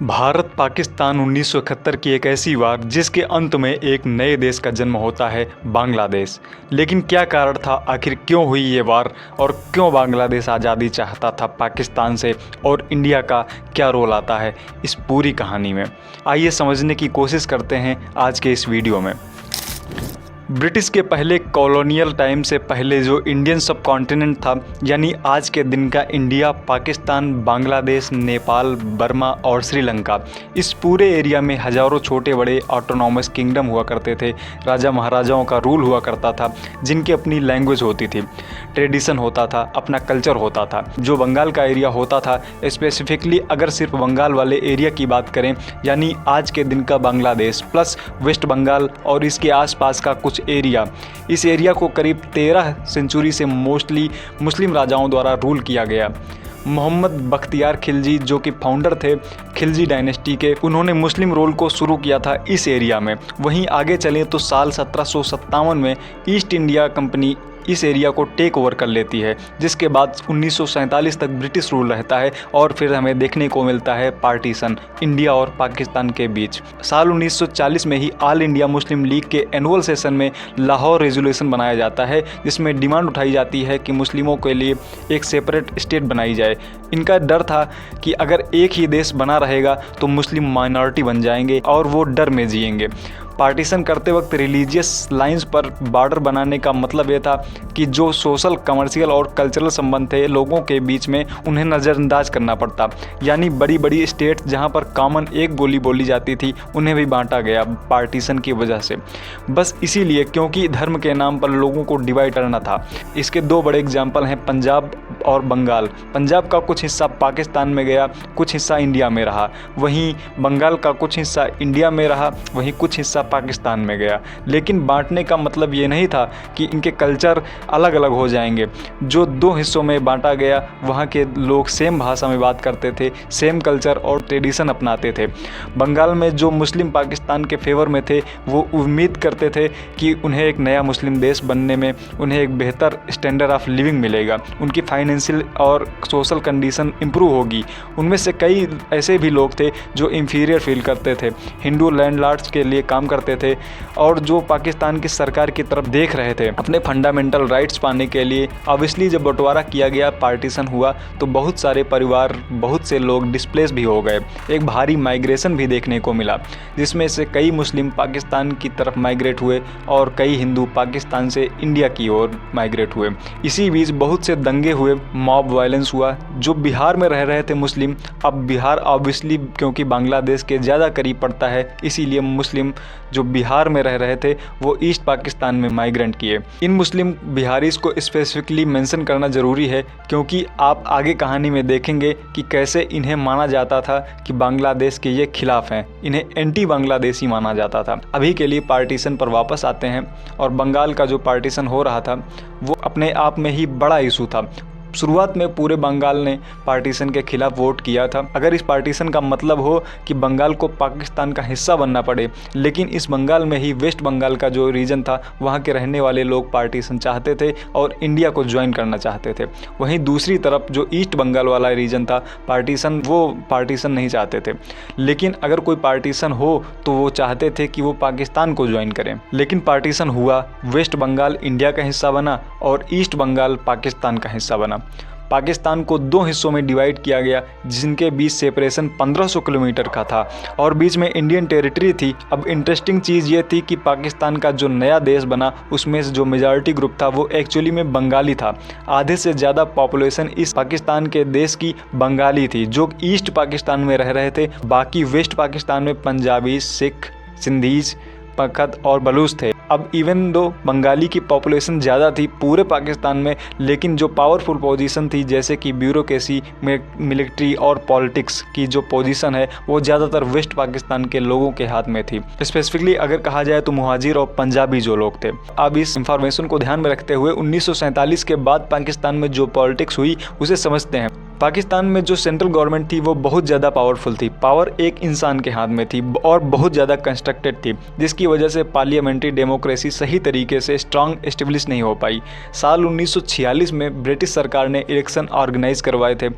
भारत पाकिस्तान 1971 की एक ऐसी वार जिसके अंत में एक नए देश का जन्म होता है, बांग्लादेश। लेकिन क्या कारण था, आखिर क्यों हुई ये वार और क्यों बांग्लादेश आज़ादी चाहता था पाकिस्तान से, और इंडिया का क्या रोल आता है इस पूरी कहानी में। आइए समझने की कोशिश करते हैं आज के इस वीडियो में। ब्रिटिश के पहले कॉलोनियल टाइम से पहले जो इंडियन सब कॉन्टिनेंट था, यानी आज के दिन का इंडिया, पाकिस्तान, बांग्लादेश, नेपाल, बर्मा और श्रीलंका, इस पूरे एरिया में हज़ारों छोटे बड़े ऑटोनॉमस किंगडम हुआ करते थे। राजा महाराजाओं का रूल हुआ करता था, जिनकी अपनी लैंग्वेज होती थी, ट्रेडिशन होता था, अपना कल्चर होता था। जो बंगाल का एरिया होता था, स्पेसिफिकली अगर सिर्फ बंगाल वाले एरिया की बात करें, यानी आज के दिन का बांग्लादेश प्लस वेस्ट बंगाल और इसके आसपास का कुछ एरिया, इस एरिया को करीब 13 सेंचुरी से मोस्टली मुस्लिम राजाओं द्वारा रूल किया गया। मोहम्मद बख्तियार खिलजी, जो कि फाउंडर थे खिलजी डायनेस्टी के, उन्होंने मुस्लिम रूल को शुरू किया था इस एरिया में। वहीं आगे चलें तो साल 1757 में ईस्ट इंडिया कंपनी इस एरिया को टेक ओवर कर लेती है, जिसके बाद 1947 तक ब्रिटिश रूल रहता है और फिर हमें देखने को मिलता है पार्टीशन इंडिया और पाकिस्तान के बीच। साल 1940 में ही ऑल इंडिया मुस्लिम लीग के एनुअल सेशन में लाहौर रेजोल्यूशन बनाया जाता है, जिसमें डिमांड उठाई जाती है कि मुस्लिमों के लिए एक सेपरेट स्टेट बनाई जाए। इनका डर था कि अगर एक ही देश बना रहेगा तो मुस्लिम माइनॉरिटी बन जाएंगे और वो डर में जिएंगे। पार्टीशन करते वक्त रिलीजियस लाइंस पर बॉर्डर बनाने का मतलब ये था कि जो सोशल, कमर्शियल और कल्चरल संबंध थे लोगों के बीच में, उन्हें नज़रअंदाज करना पड़ता। यानी बड़ी बड़ी स्टेट जहां पर कॉमन एक बोली बोली जाती थी, उन्हें भी बांटा गया पार्टीशन की वजह से। बस इसीलिए, क्योंकि धर्म के नाम पर लोगों को डिवाइड करना था। इसके दो बड़े एग्जाम्पल हैं, पंजाब और बंगाल। पंजाब का कुछ हिस्सा पाकिस्तान में गया, कुछ हिस्सा इंडिया में रहा। वहीं बंगाल का कुछ हिस्सा इंडिया में रहा, वहीं कुछ हिस्सा पाकिस्तान में गया। लेकिन बांटने का मतलब ये नहीं था कि इनके कल्चर अलग अलग हो जाएंगे। जो दो हिस्सों में बांटा गया, वहाँ के लोग सेम भाषा में बात करते थे, सेम कल्चर और ट्रेडिशन अपनाते थे। बंगाल में जो मुस्लिम पाकिस्तान के फेवर में थे, वो उम्मीद करते थे कि उन्हें एक नया मुस्लिम देश बनने में उन्हें एक बेहतर स्टैंडर्ड ऑफ लिविंग मिलेगा, उनकी फाइनेंशियल और सोशल कंडीशन इम्प्रूव होगी। उनमें से कई ऐसे भी लोग थे जो इंफीरियर फील करते थे, हिंदू लैंडलॉर्ड्स के लिए काम करते थे और जो पाकिस्तान की सरकार की तरफ देख रहे थे अपने फंडामेंटल राइट्स पाने के लिए। ऑब्वियसली जब बंटवारा किया गया, पार्टीशन हुआ, तो बहुत सारे परिवार, बहुत से लोग डिस्प्लेस भी हो गए। एक भारी माइग्रेशन भी देखने को मिला, जिसमें से कई मुस्लिम पाकिस्तान की तरफ माइग्रेट हुए और कई हिंदू पाकिस्तान से इंडिया की ओर माइग्रेट हुए। इसी बीच बहुत से दंगे हुए, मॉब वायलेंस हुआ। जो बिहार में रह रहे थे मुस्लिम, अब बिहार ऑब्वियसली क्योंकि बांग्लादेश के ज़्यादा करीब पड़ता है, इसीलिए मुस्लिम जो बिहार में रह रहे थे वो ईस्ट पाकिस्तान में माइग्रेंट किए। इन मुस्लिम बिहारीज को स्पेसिफिकली मेंशन करना ज़रूरी है, क्योंकि आप आगे कहानी में देखेंगे कि कैसे इन्हें माना जाता था कि बांग्लादेश के ये खिलाफ हैं, इन्हें एंटी बांग्लादेशी माना जाता था। अभी के लिए पार्टीशन पर वापस आते हैं, और बंगाल का जो पार्टीशन हो रहा था वो अपने आप में ही बड़ा इशू था। शुरुआत में पूरे बंगाल ने पार्टीशन के खिलाफ वोट किया था। अगर इस पार्टीशन का मतलब हो कि बंगाल को पाकिस्तान का हिस्सा बनना पड़े, लेकिन इस बंगाल में ही वेस्ट बंगाल का जो रीजन था, वहाँ के रहने वाले लोग पार्टीशन चाहते थे और इंडिया को ज्वाइन करना चाहते थे। वहीं दूसरी तरफ जो ईस्ट बंगाल वाला रीजन था, वो पार्टीशन नहीं चाहते थे। लेकिन अगर कोई पार्टीशन हो तो वो चाहते थे कि वो पाकिस्तान को ज्वाइन करें। लेकिन पार्टीशन हुआ, वेस्ट बंगाल इंडिया का हिस्सा बना और ईस्ट बंगाल पाकिस्तान का हिस्सा बना। पाकिस्तान को दो हिस्सों में डिवाइड किया गया, जिनके बीच सेपरेशन 1500 किलोमीटर का था और बीच में इंडियन टेरिटरी थी। अब इंटरेस्टिंग चीज़ ये थी कि पाकिस्तान का जो नया देश बना, उसमें से जो मेजॉरिटी ग्रुप था वो एक्चुअली में बंगाली था। आधे से ज़्यादा पॉपुलेशन इस पाकिस्तान के देश की बंगाली थी, जो ईस्ट पाकिस्तान में रह रहे थे। बाकी वेस्ट पाकिस्तान में पंजाबी, सिख, सिंधीज, पखत और बलूच थे। अब इवन दो बंगाली की पॉपुलेशन ज़्यादा थी पूरे पाकिस्तान में, लेकिन जो पावरफुल पोजीशन थी, जैसे कि ब्यूरोक्रेसी, मिलिट्री और पॉलिटिक्स की जो पोजीशन है, वो ज़्यादातर वेस्ट पाकिस्तान के लोगों के हाथ में थी। स्पेसिफिकली अगर कहा जाए तो मुहाजिर और पंजाबी जो लोग थे। अब इस इंफॉर्मेशन को ध्यान में रखते हुए 1947 के बाद पाकिस्तान में जो पॉलिटिक्स हुई उसे समझते हैं। पाकिस्तान में जो सेंट्रल गवर्नमेंट थी वो बहुत ज़्यादा पावरफुल थी। पावर एक इंसान के हाथ में थी और बहुत ज़्यादा कंस्ट्रक्टेड थी, जिसकी वजह से पार्लियामेंट्री डेमोक्रेसी सही तरीके से स्ट्रांग एस्टेब्लिश नहीं हो पाई। साल 1946 में ब्रिटिश सरकार ने इलेक्शन ऑर्गेनाइज करवाए थे।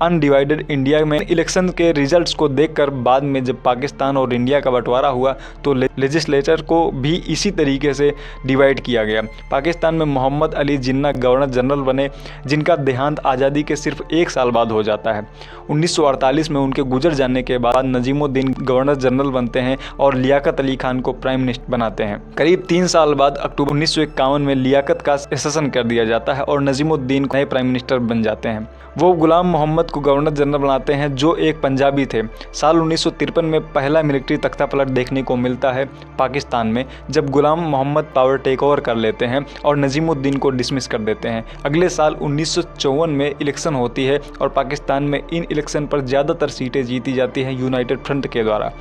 अनडिवाइडेड इंडिया में इलेक्शन के रिजल्ट्स को देखकर बाद में जब पाकिस्तान और इंडिया का बंटवारा हुआ तो लेजिस्लेचर को भी इसी तरीके से डिवाइड किया गया। पाकिस्तान में मोहम्मद अली जिन्ना गवर्नर जनरल बने, जिनका देहांत आज़ादी के सिर्फ 1 साल बाद हो जाता है। 1948 में उनके गुजर जाने के बाद नजीमुद्दीन गवर्नर जनरल बनते हैं और लियाकत अली खान को प्राइम मिनिस्टर बनाते हैं। करीब 3 साल बाद अक्टूबर 1951 में लियाकत का सेशन कर दिया जाता है और नजीमुद्दीन नए प्राइम मिनिस्टर बन जाते हैं। वो गुलाम मोहम्मद को गवर्नर जनरल बनाते हैं, जो एक पंजाबी थे। साल 1953 में पहला मिलिट्री तख्तापलट देखने को मिलता है पाकिस्तान में, जब गुलाम मोहम्मद पावर टेक ओवर कर लेते हैं और नजीमुद्दीन को डिसमिस कर देते हैं। अगले साल 1954 में इलेक्शन होती है और पाकिस्तान में इन इलेक्शन पर ज़्यादातर सीटें जीती जाती हैं यूनाइटेड फ्रंट के द्वारा,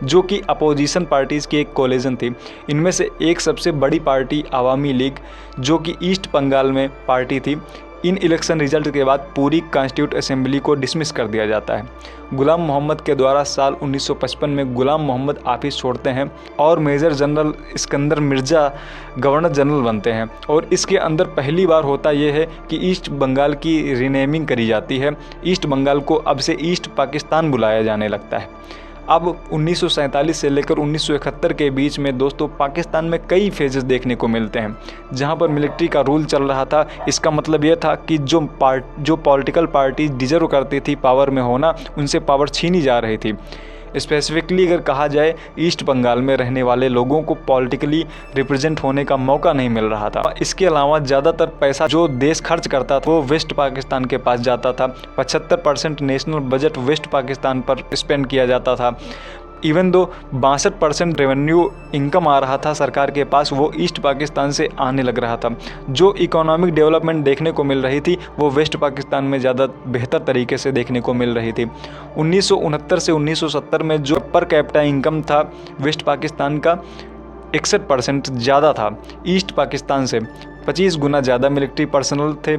जो कि अपोजिशन पार्टीज़ की एक कोलिशन थी। इनमें से एक सबसे बड़ी पार्टी आवामी लीग, जो कि ईस्ट बंगाल में पार्टी थी। इन इलेक्शन रिजल्ट के बाद पूरी कॉन्स्टिट्यूट असेंबली को डिसमिस कर दिया जाता है। गुलाम मोहम्मद के द्वारा साल 1955 में गुलाम मोहम्मद ऑफिस छोड़ते हैं और major general Sikandar Mirza governor general बनते हैं। और इसके अंदर पहली बार होता यह है कि ईस्ट बंगाल की रीनेमिंग करी जाती है। ईस्ट बंगाल को अब से ईस्ट पाकिस्तान बुलाया जाने लगता है। अब 1947 से लेकर 1971 के बीच में दोस्तों पाकिस्तान में कई फेजेस देखने को मिलते हैं, जहां पर मिलिट्री का रूल चल रहा था। इसका मतलब यह था कि जो पॉलिटिकल पार्टी डिजर्व करती थी पावर में होना, उनसे पावर छीनी जा रही थी। स्पेसिफिकली अगर कहा जाए, ईस्ट बंगाल में रहने वाले लोगों को पॉलिटिकली रिप्रेजेंट होने का मौका नहीं मिल रहा था। इसके अलावा ज़्यादातर पैसा जो देश खर्च करता था वो वेस्ट पाकिस्तान के पास जाता था। 75% नेशनल बजट वेस्ट पाकिस्तान पर स्पेंड किया जाता था। इवन दो 62% रेवेन्यू इनकम आ रहा था सरकार के पास, वो ईस्ट पाकिस्तान से आने लग रहा था। जो इकोनॉमिक डेवलपमेंट देखने को मिल रही थी वो वेस्ट पाकिस्तान में ज़्यादा बेहतर तरीके से देखने को मिल रही थी। 1969 से 1970 में जो पर कैपिटा इनकम था वेस्ट पाकिस्तान का 61% ज़्यादा था ईस्ट पाकिस्तान से। 25 गुना ज़्यादा मिलिट्री पर्सनल थे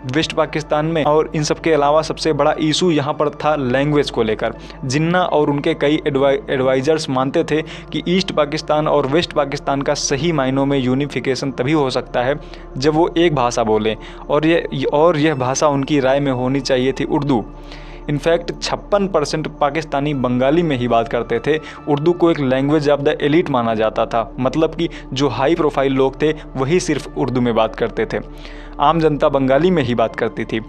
वेस्ट पाकिस्तान में। और इन सब के अलावा सबसे बड़ा इशू यहाँ पर था लैंग्वेज को लेकर। जिन्ना और उनके कई एडवाइज़र्स मानते थे कि ईस्ट पाकिस्तान और वेस्ट पाकिस्तान का सही मायनों में यूनिफिकेशन तभी हो सकता है जब वो एक भाषा बोलें, और यह भाषा उनकी राय में होनी चाहिए थी उर्दू। इनफैक्ट 56% पाकिस्तानी बंगाली में ही बात करते थे। उर्दू को एक लैंग्वेज ऑफ द एलिट माना जाता था, मतलब कि जो हाई प्रोफाइल लोग थे वही सिर्फ उर्दू में बात करते थे, आम जनता बंगाली में ही बात करती थी।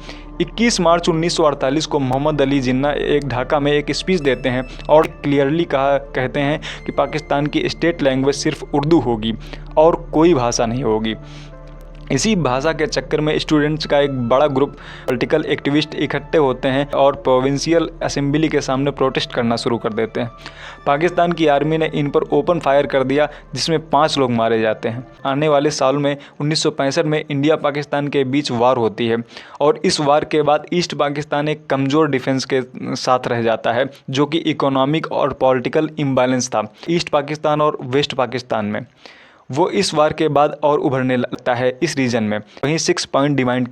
21 मार्च 1948 को मोहम्मद अली जिन्ना एक ढाका में एक स्पीच देते हैं और क्लियरली कहते हैं कि पाकिस्तान की स्टेट लैंग्वेज सिर्फ उर्दू होगी और कोई भाषा नहीं होगी। इसी भाषा के चक्कर में स्टूडेंट्स का एक बड़ा ग्रुप पॉलिटिकल एक्टिविस्ट इकट्ठे होते हैं और प्रोविंशियल असेंबली के सामने प्रोटेस्ट करना शुरू कर देते हैं। पाकिस्तान की आर्मी ने इन पर ओपन फायर कर दिया, जिसमें 5 लोग मारे जाते हैं। आने वाले साल में 1965 में इंडिया पाकिस्तान के बीच वार होती है और इस वार के बाद ईस्ट पाकिस्तान एक कमज़ोर डिफेंस के साथ रह जाता है, जो कि इकोनॉमिक और पॉलिटिकल इम्बैलेंस था ईस्ट पाकिस्तान और वेस्ट पाकिस्तान में। वो इस वार के बाद और उभरने लगता है इस रीजन में। वहीं 6 पॉइंट डिमांड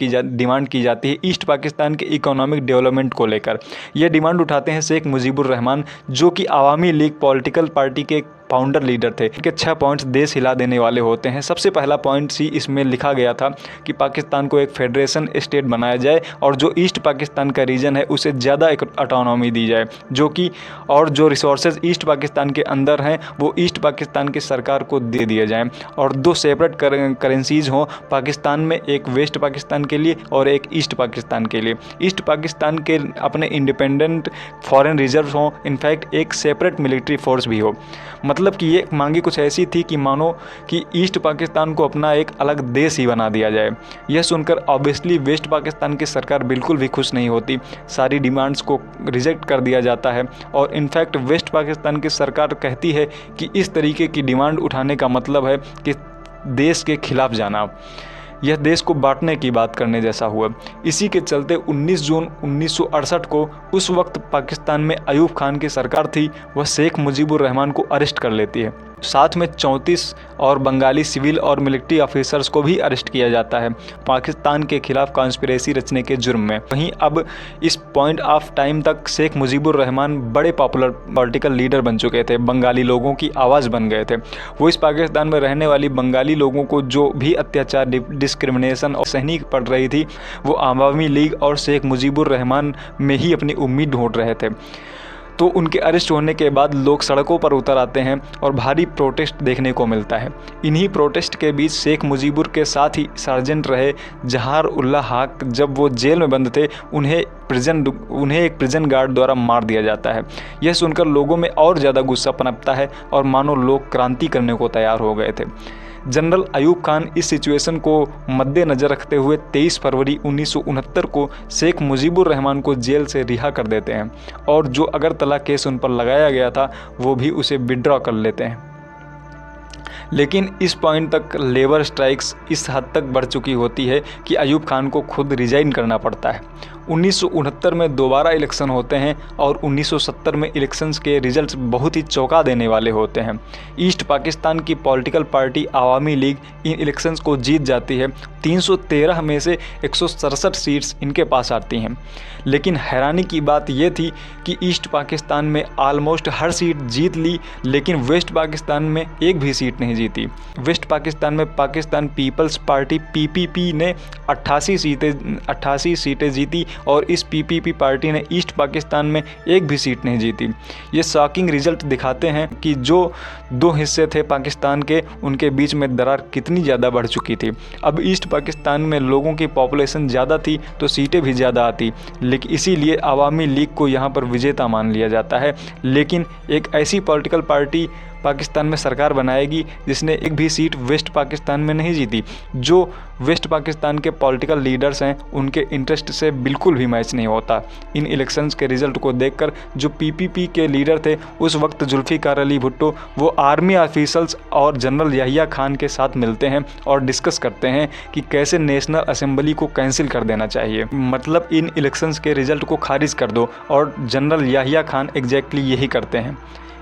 की जाती है ईस्ट पाकिस्तान के इकोनॉमिक डेवलपमेंट को लेकर। यह डिमांड उठाते हैं शेख मुजीबुर रहमान, जो कि आवामी लीग पॉलिटिकल पार्टी के फाउंडर लीडर थे। इनके 6 पॉइंट्स देश हिला देने वाले होते हैं। सबसे पहला पॉइंट सी इसमें लिखा गया था कि पाकिस्तान को एक फेडरेशन स्टेट बनाया जाए और जो ईस्ट पाकिस्तान का रीजन है उसे ज़्यादा एक ऑटोनॉमी दी जाए, जो रिसोर्सेज ईस्ट पाकिस्तान के अंदर हैं वो ईस्ट पाकिस्तान की सरकार को दे दिए जाएँ और 2 सेपरेट करेंसीज हों पाकिस्तान में, एक वेस्ट पाकिस्तान के लिए और एक ईस्ट पाकिस्तान के लिए। ईस्ट पाकिस्तान के अपने इंडिपेंडेंट फॉरेन रिजर्व हों, इनफैक्ट एक सेपरेट मिलिट्री फोर्स भी हो। मतलब कि ये मांगी कुछ ऐसी थी कि मानो कि ईस्ट पाकिस्तान को अपना एक अलग देश ही बना दिया जाए। यह सुनकर ऑब्वियसली वेस्ट पाकिस्तान की सरकार बिल्कुल भी खुश नहीं होती। सारी डिमांड्स को रिजेक्ट कर दिया जाता है और इनफैक्ट वेस्ट पाकिस्तान की सरकार कहती है कि इस तरीके की डिमांड उठाने का मतलब है कि देश के खिलाफ जाना। यह देश को बांटने की बात करने जैसा हुआ। इसी के चलते 19 जून 1968 को उस वक्त पाकिस्तान में अयूब खान की सरकार थी, वह शेख मुजीबुर रहमान को अरेस्ट कर लेती है। साथ में 34 और बंगाली सिविल और मिलिट्री ऑफिसर्स को भी अरेस्ट किया जाता है पाकिस्तान के खिलाफ कॉन्स्पिरेसी रचने के जुर्म में। वहीं अब इस पॉइंट ऑफ टाइम तक शेख मुजीबुर रहमान बड़े पॉपुलर पॉलिटिकल लीडर बन चुके थे, बंगाली लोगों की आवाज़ बन गए थे। वो इस पाकिस्तान में रहने वाली बंगाली लोगों को जो भी अत्याचार, डिस्क्रिमिनेशन और सहनी पड़ रही थी, वो आवामी लीग और शेख मुजीबुर रहमान में ही अपनी उम्मीद ढूंढ रहे थे। तो उनके अरेस्ट होने के बाद लोग सड़कों पर उतर आते हैं और भारी प्रोटेस्ट देखने को मिलता है। इन्हीं प्रोटेस्ट के बीच शेख मुजीबुर के साथ ही सार्जेंट रहे जहार उल्लाह हाक, जब वो जेल में बंद थे, उन्हें एक प्रिजन गार्ड द्वारा मार दिया जाता है। यह सुनकर लोगों में और ज़्यादा गुस्सा पनपता है और मानो लोग क्रांति करने को तैयार हो गए थे। जनरल अयूब खान इस सिचुएशन को मद्देनज़र रखते हुए 23 फरवरी 1969 को शेख मुजीबुर रहमान को जेल से रिहा कर देते हैं और जो अगरतला केस उन पर लगाया गया था वो भी उसे विड्रॉ कर लेते हैं। लेकिन इस पॉइंट तक लेबर स्ट्राइक्स इस हद तक बढ़ चुकी होती है कि अयूब खान को खुद रिजाइन करना पड़ता है। 1969 में दोबारा इलेक्शन होते हैं और 1970 में इलेक्शंस के रिजल्ट्स बहुत ही चौंका देने वाले होते हैं। ईस्ट पाकिस्तान की पॉलिटिकल पार्टी आवामी लीग इन इलेक्शंस को जीत जाती है। 313 में से 167 सीट्स इनके पास आती हैं। लेकिन हैरानी की बात यह थी कि ईस्ट पाकिस्तान में ऑलमोस्ट हर सीट जीत ली, लेकिन वेस्ट पाकिस्तान में एक भी सीट नहीं जीती। वेस्ट पाकिस्तान में पाकिस्तान पीपल्स पार्टी PPP ने 88 सीटें जीती और इस PPP पार्टी ने ईस्ट पाकिस्तान में एक भी सीट नहीं जीती। ये शॉकिंग रिजल्ट दिखाते हैं कि जो दो हिस्से थे पाकिस्तान के, उनके बीच में दरार कितनी ज़्यादा बढ़ चुकी थी। अब ईस्ट पाकिस्तान में लोगों की पॉपुलेशन ज़्यादा थी तो सीटें भी ज़्यादा आती, लेकिन इसीलिए आवामी लीग को यहाँ पर विजेता मान लिया जाता है। लेकिन एक ऐसी पॉलिटिकल पार्टी पाकिस्तान में सरकार बनाएगी जिसने एक भी सीट वेस्ट पाकिस्तान में नहीं जीती, जो वेस्ट पाकिस्तान के पॉलिटिकल लीडर्स हैं उनके इंटरेस्ट से बिल्कुल भी मैच नहीं होता। इन इलेक्शंस के रिज़ल्ट को देखकर जो PPP के लीडर थे उस वक्त जुल्फ़िकार अली भुट्टो, वो आर्मी ऑफिसर्स और जनरल याहिया खान के साथ मिलते हैं और डिस्कस करते हैं कि कैसे नेशनल असेंबली को कैंसिल कर देना चाहिए, मतलब इन इलेक्शंस के रिज़ल्ट को खारिज कर दो। और जनरल याहिया खान एग्जैक्टली यही करते हैं।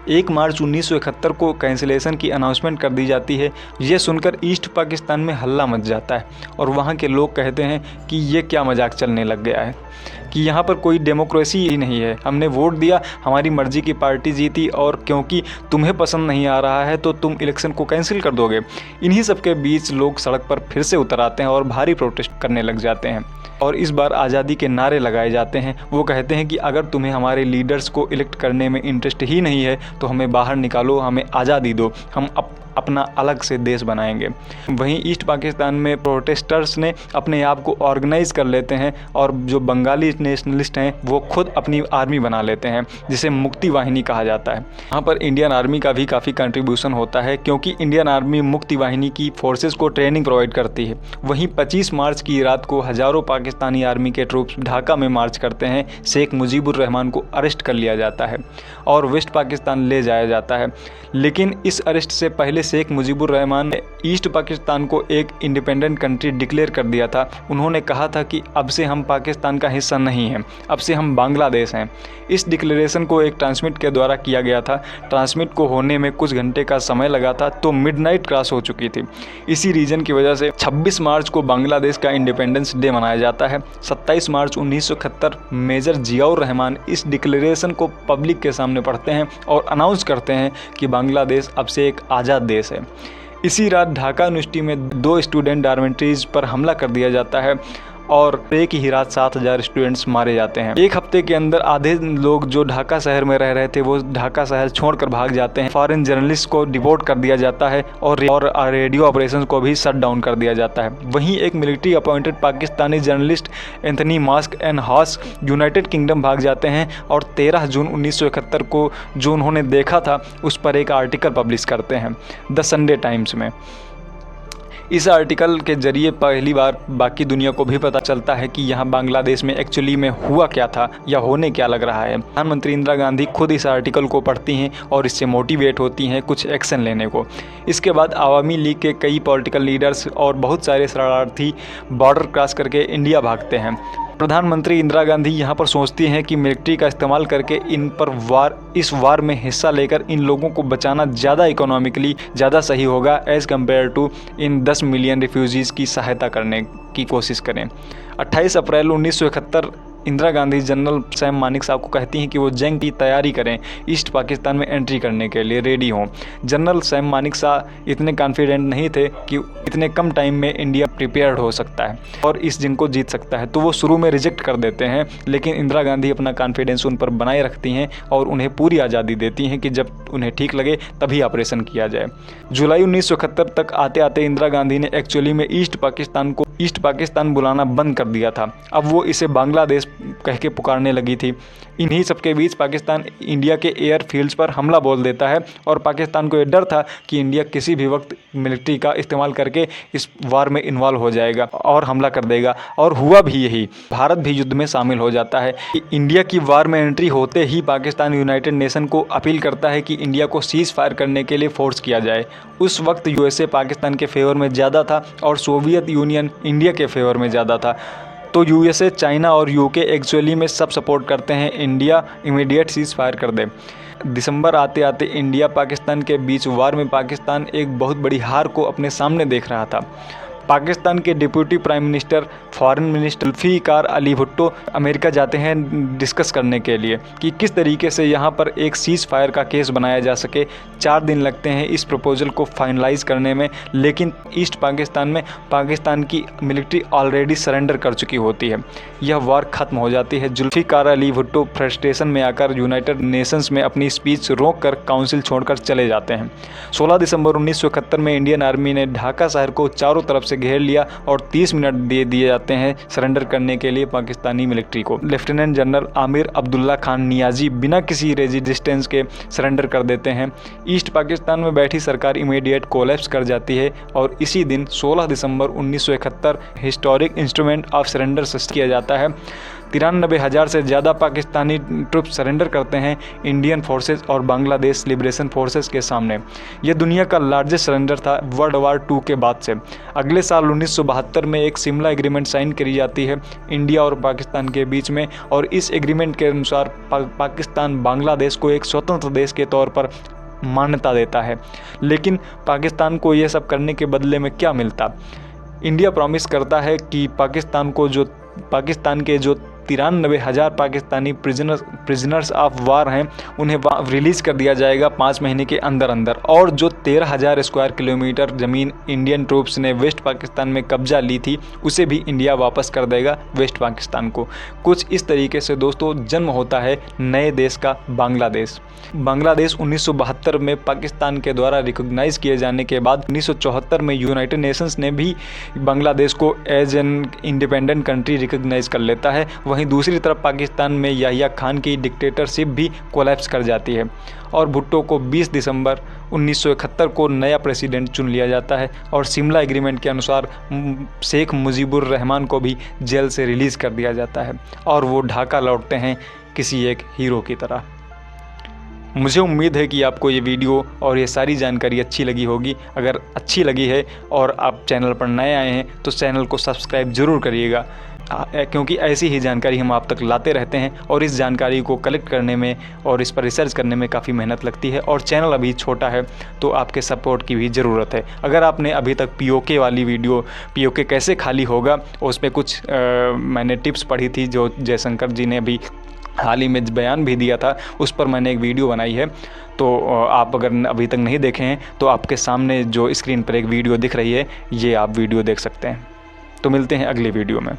1 मार्च 1971 को कैंसिलेशन की अनाउंसमेंट कर दी जाती है। ये सुनकर ईस्ट पाकिस्तान में हल्ला मच जाता है और वहाँ के लोग कहते हैं कि ये क्या मजाक चलने लग गया है, कि यहाँ पर कोई डेमोक्रेसी ही नहीं है। हमने वोट दिया, हमारी मर्जी की पार्टी जीती और क्योंकि तुम्हें पसंद नहीं आ रहा है तो तुम इलेक्शन को कैंसिल कर दोगे। इन्हीं सब के बीच लोग सड़क पर फिर से उतर आते हैं और भारी प्रोटेस्ट करने लग जाते हैं और इस बार आज़ादी के नारे लगाए जाते हैं। वो कहते हैं कि अगर तुम्हें हमारे लीडर्स को इलेक्ट करने में इंटरेस्ट ही नहीं है तो हमें बाहर निकालो, हमें आज़ादी दो, हम अपना अलग से देश बनाएंगे। वहीं ईस्ट पाकिस्तान में प्रोटेस्टर्स ने अपने आप को ऑर्गेनाइज कर लेते हैं और जो बंगाली नेशनलिस्ट हैं वो खुद अपनी आर्मी बना लेते हैं जिसे मुक्ति वाहिनी कहा जाता है। यहाँ पर इंडियन आर्मी का भी काफ़ी कंट्रीब्यूशन होता है क्योंकि इंडियन आर्मी मुक्ति वाहिनी की फोर्सेस को ट्रेनिंग प्रोवाइड करती है। वहीं 25 मार्च की रात को हज़ारों पाकिस्तानी आर्मी के ट्रूप्स ढाका में मार्च करते हैं। शेख मुजीबुर रहमान को अरेस्ट कर लिया जाता है और वेस्ट पाकिस्तान ले जाया जाता है। लेकिन इस अरेस्ट से पहले शेख मुजीबुर रहमान ने ईस्ट पाकिस्तान को एक इंडिपेंडेंट कंट्री डिक्लेयर कर दिया था। उन्होंने कहा था कि अब से हम पाकिस्तान का हिस्सा नहीं हैं, अब से हम बांग्लादेश हैं। इस डिक्लेरेशन को एक ट्रांसमिट के द्वारा किया गया था। ट्रांसमिट को होने में कुछ घंटे का समय लगा था तो मिडनाइट क्रॉस हो चुकी थी। इसी रीजन की वजह से 26 मार्च को बांग्लादेश का इंडिपेंडेंस डे मनाया जाता है। 27 मार्च 1971 मेजर जियाउर रहमान इस डिक्लेरेशन को पब्लिक के सामने पढ़ते हैं और अनाउंस करते हैं कि बांग्लादेश अब से एक आज़ाद देश है। इसी रात ढाका यूनिवर्सिटी में 2 स्टूडेंट डॉर्मेटरीज पर हमला कर दिया जाता है और एक ही रात 7000 स्टूडेंट्स मारे जाते हैं। एक हफ्ते के अंदर आधे लोग जो ढाका शहर में रह रहे थे वो ढाका शहर छोड़कर भाग जाते हैं। फॉरेन जर्नलिस्ट को डिपोर्ट कर दिया जाता है और रेडियो ऑपरेशन को भी शट डाउन कर दिया जाता है। वहीं एक military appointed Pakistani journalist Anthony mask and house United kingdom भाग जाते हैं और 13 जून 1971 को जो उन्होंने देखा था उस पर एक आर्टिकल पब्लिश करते हैं द संडे टाइम्स में। इस आर्टिकल के जरिए पहली बार बाकी दुनिया को भी पता चलता है कि यहाँ बांग्लादेश में एक्चुअली में हुआ क्या था या होने क्या लग रहा है। प्रधानमंत्री इंदिरा गांधी खुद इस आर्टिकल को पढ़ती हैं और इससे मोटिवेट होती हैं कुछ एक्शन लेने को। इसके बाद आवामी लीग के कई पॉलिटिकल लीडर्स और बहुत सारे शरणार्थी बॉर्डर क्रॉस करके इंडिया भागते हैं। प्रधानमंत्री इंदिरा गांधी यहाँ पर सोचती हैं कि मिलिट्री का इस्तेमाल करके इस वार में हिस्सा लेकर इन लोगों को बचाना ज़्यादा इकोनॉमिकली ज़्यादा सही होगा एज़ कम्पेयर टू इन 10 मिलियन रिफ्यूजीज़ की सहायता करने की कोशिश करें। 28 April 1971 Indira Gandhi general Sam Manik साहब को कहती हैं कि वो जंग की तैयारी करें, ईस्ट पाकिस्तान में एंट्री करने के लिए रेडी हों। जनरल सैम मानिक साहब इतने कॉन्फिडेंट नहीं थे कि इतने कम टाइम में इंडिया प्रिपेयर्ड हो सकता है और इस जंग को जीत सकता है, तो वो शुरू में रिजेक्ट कर देते हैं। लेकिन इंदिरा गांधी अपना कॉन्फिडेंस उन पर बनाए रखती हैं और उन्हें पूरी आज़ादी देती हैं कि जब उन्हें ठीक लगे तभी ऑपरेशन किया जाए। जुलाई 1971 तक आते आते इंदिरा गांधी ने एक्चुअली में ईस्ट पाकिस्तान बुलाना बंद कर दिया था। अब वो इसे बांग्लादेश कह के पुकारने लगी थी। इन्हीं सबके बीच पाकिस्तान इंडिया के एयरफील्ड्स पर हमला बोल देता है और पाकिस्तान को ये डर था कि इंडिया किसी भी वक्त मिलिट्री का इस्तेमाल करके इस वार में इन्वॉल्व हो जाएगा और हमला कर देगा, और हुआ भी यही। भारत भी युद्ध में शामिल हो जाता है। इंडिया की वार में एंट्री होते ही पाकिस्तान यूनाइटेड नेशन को अपील करता है कि इंडिया को सीज फायर करने के लिए फोर्स किया जाए। उस वक्त यूएसए पाकिस्तान के फेवर में ज़्यादा था और सोवियत यूनियन इंडिया के फेवर में ज़्यादा था। तो यूएसए, चाइना और यूके एक्चुअली में सब सपोर्ट करते हैं इंडिया इमीडिएट सीज फायर कर दे। दिसंबर आते आते इंडिया पाकिस्तान के बीच वार में पाकिस्तान एक बहुत बड़ी हार को अपने सामने देख रहा था। पाकिस्तान के deputy prime minister, foreign minister Zulfikar Ali Bhutto America जाते हैं डिस्कस करने के लिए कि किस तरीके से यहाँ पर एक सीज़ फायर का केस बनाया जा सके। 4 दिन लगते हैं इस प्रपोजल को फाइनलाइज करने में, लेकिन ईस्ट पाकिस्तान में पाकिस्तान की मिलिट्री ऑलरेडी सरेंडर कर चुकी होती है। यह वार ख़त्म हो जाती है। जुल्फिकार अली भुट्टो फ्रस्ट्रेशन में आकर यूनाइटेड नेशंस में अपनी स्पीच रोक कर काउंसिल छोड़कर चले जाते हैं। 16 दिसंबर 1971 में इंडियन आर्मी ने ढाका शहर को चारों तरफ घेर लिया और 30 मिनट दे दिए जाते हैं सरेंडर करने के लिए पाकिस्तानी मिलिट्री को। लेफ्टिनेंट जनरल आमिर अब्दुल्ला खान नियाजी बिना किसी रेजिस्टेंस के सरेंडर कर देते हैं। ईस्ट पाकिस्तान में बैठी सरकार इमीडिएट कोलैप्स कर जाती है और इसी दिन 16 दिसंबर 1971 हिस्टोरिक इंस्ट्रूमेंट ऑफ सरेंडर किया जाता है। 93,000 से ज़्यादा पाकिस्तानी ट्रुप सरेंडर करते हैं इंडियन फोर्सेस और बांग्लादेश लिबरेशन फोर्सेस के सामने। यह दुनिया का लार्जेस्ट सरेंडर था वर्ल्ड वार 2 के बाद से। अगले साल 1972 में एक शिमला एग्रीमेंट साइन करी जाती है इंडिया और पाकिस्तान के बीच में, और इस एग्रीमेंट के अनुसार पाकिस्तान बांग्लादेश को एक स्वतंत्र देश के तौर पर मान्यता देता है। लेकिन पाकिस्तान को यह सब करने के बदले में क्या मिलता? इंडिया प्रॉमिस करता है कि पाकिस्तान के जो 93,000 पाकिस्तानी प्रिजनर्स ऑफ वार हैं उन्हें रिलीज़ कर दिया जाएगा 5 महीने के अंदर अंदर, और जो 13,000 स्क्वायर किलोमीटर ज़मीन इंडियन ट्रूप्स ने वेस्ट पाकिस्तान में कब्जा ली थी उसे भी इंडिया वापस कर देगा वेस्ट पाकिस्तान को। कुछ इस तरीके से दोस्तों जन्म होता है नए देश का बांग्लादेश। 1972 में पाकिस्तान के द्वारा रिकॉग्नाइज़ किए जाने के बाद 1974 में यूनाइटेड नेशंस ने भी बांग्लादेश को as an independent country recognize कर लेता है। वहीं दूसरी तरफ पाकिस्तान में याहिया खान की डिक्टेटरशिप भी कोलैप्स कर जाती है और भुट्टो को 20 दिसंबर 1971 को नया प्रेसिडेंट चुन लिया जाता है और शिमला एग्रीमेंट के अनुसार शेख मुजीबुर रहमान को भी जेल से रिलीज़ कर दिया जाता है और वो ढाका लौटते हैं किसी एक हीरो की तरह। मुझे उम्मीद है कि आपको ये वीडियो और ये सारी जानकारी अच्छी लगी होगी। अगर अच्छी लगी है और आप चैनल पर नए आए हैं तो चैनल को सब्सक्राइब ज़रूर करिएगा, क्योंकि ऐसी ही जानकारी हम आप तक लाते रहते हैं और इस जानकारी को कलेक्ट करने में और इस पर रिसर्च करने में काफ़ी मेहनत लगती है और चैनल अभी छोटा है तो आपके सपोर्ट की भी ज़रूरत है। अगर आपने अभी तक पीओके वाली वीडियो, पीओके कैसे खाली होगा, उसमें कुछ मैंने टिप्स पढ़ी थी जो जयशंकर जी ने अभी हाल ही में बयान भी दिया था, उस पर मैंने एक वीडियो बनाई है। तो आप अगर अभी तक नहीं देखे हैं तो आपके सामने जो स्क्रीन पर एक वीडियो दिख रही है, ये आप वीडियो देख सकते हैं। तो मिलते हैं अगली वीडियो में।